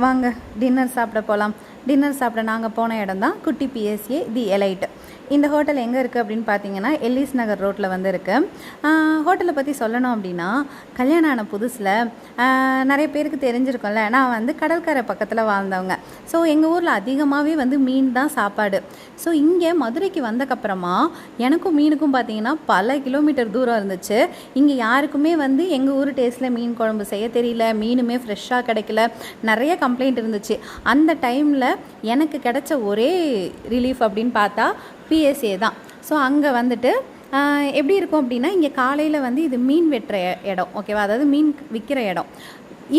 வாங்க டின்னர் சாப்பிட போகலாம். டின்னர் சாப்பிட நாங்கள் போன இடம் தான் குட்டி பிஎஸ்ஏ தி எலைட். இந்த ஹோட்டல் எங்கே இருக்குது அப்படின்னு பார்த்தீங்கன்னா எல்லிஸ் நகர் ரோட்டில் வந்து இருக்குது. ஹோட்டலை பற்றி சொல்லணும் அப்படின்னா, கல்யாணம் ஆன புதுசில் நிறைய பேருக்கு தெரிஞ்சிருக்கோம்ல, நான் வந்து கடற்கரை பக்கத்தில் வாழ்ந்தவங்க. ஸோ எங்கள் ஊரில் அதிகமாகவே வந்து மீன் தான் சாப்பாடு. ஸோ இங்கே மதுரைக்கு வந்தக்கப்புறமா எனக்கும் மீனுக்கும் பார்த்தீங்கன்னா பல கிலோமீட்டர் தூரம் இருந்துச்சு. இங்கே யாருக்குமே வந்து எங்கள் ஊர் டேஸ்ட்டில் மீன் குழம்பு செய்ய தெரியல, மீனுமே ஃப்ரெஷ்ஷாக கிடைக்கல, நிறைய கம்ப்ளைண்ட் இருந்துச்சு. அந்த டைமில் எனக்கு கிடைச்ச ஒரே ரிலீஃப் அப்படின்னு பார்த்தா பிஎஸ்ஏ தான். ஸோ அங்கே வந்துட்டு எப்படி இருக்கும் அப்படின்னா, இங்கே காலையில் வந்து இது மீன் வெட்டுற இடம், ஓகேவா, அதாவது மீன் விற்கிற இடம்.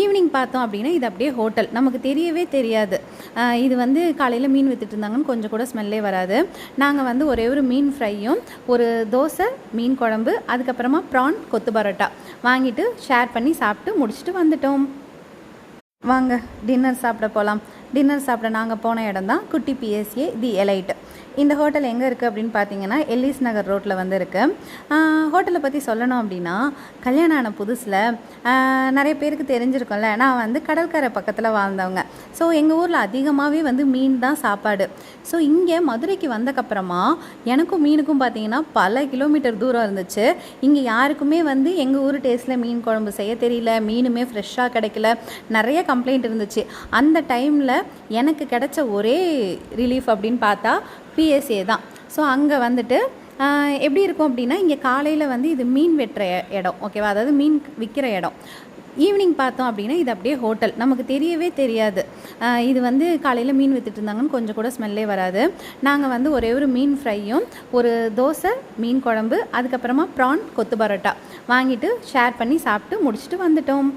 ஈவினிங் பார்த்தோம் அப்படின்னா இது அப்படியே ஹோட்டல், நமக்கு தெரியவே தெரியாது. இது வந்து காலையில் மீன் விற்றுட்டு இருந்தாங்கன்னு கொஞ்சம் கூட ஸ்மெல்லே வராது. நாங்கள் வந்து ஒரே ஒரு மீன் ஃப்ரையும் ஒரு தோசை மீன் குழம்பு அதுக்கப்புறமா ப்ரான் கொத்து பரோட்டா வாங்கிட்டு ஷேர் பண்ணி சாப்பிட்டு முடிச்சுட்டு வந்துட்டோம். வாங்க டின்னர் சாப்பிட போகலாம். டின்னர் சாப்பிட நாங்கள் போன இடம் தான் குட்டி பிஎஸ்ஏ தி எலைட். இந்த ஹோட்டல் எங்கே இருக்குது அப்படின்னு பார்த்தீங்கன்னா எல்லிஸ் நகர் ரோட்டில் வந்து இருக்குது. ஹோட்டலை பற்றி சொல்லணும் அப்படின்னா, கல்யாணம் ஆன புதுசில் நிறைய பேருக்கு தெரிஞ்சிருக்கோம்ல, நான் வந்து கடற்கரை பக்கத்தில் வாழ்ந்தவங்க. ஸோ எங்கள் ஊரில் அதிகமாகவே வந்து மீன் தான் சாப்பாடு. ஸோ இங்கே மதுரைக்கு வந்தக்கப்புறமா எனக்கும் மீனுக்கும் பார்த்தீங்கன்னா பல கிலோமீட்டர் தூரம் இருந்துச்சு. இங்கே யாருக்குமே வந்து எங்கள் ஊர் டேஸ்ட்டில் மீன் குழம்பு செய்ய தெரியல, மீனுமே ஃப்ரெஷ்ஷாக கிடைக்கல, நிறைய கம்ப்ளைண்ட் இருந்துச்சு. அந்த டைமில் எனக்கு கிடைச்ச ஒரே ரிலீஃப் அப்படின்னு பார்த்தா பிஎஸ்ஏ தான். ஸோ அங்கே வந்துட்டு எப்படி இருக்கும் அப்படின்னா, இங்கே காலையில் வந்து இது மீன் வெட்டுற இடம், ஓகேவா, அதாவது மீன் விற்கிற இடம். ஈவினிங் பார்த்தோம் அப்படின்னா இது அப்படியே ஹோட்டல், நமக்கு தெரியவே தெரியாது. இது வந்து காலையில் மீன் விற்றுட்டு இருந்தாங்கன்னு கொஞ்சம் கூட ஸ்மெல்லே வராது. நாங்கள் வந்து ஒரே ஒரு மீன் ஃப்ரையும் ஒரு தோசை மீன் குழம்பு அதுக்கப்புறமா ப்ரான் கொத்து பரோட்டா வாங்கிட்டு ஷேர் பண்ணி சாப்பிட்டு முடிச்சுட்டு வந்துட்டோம்.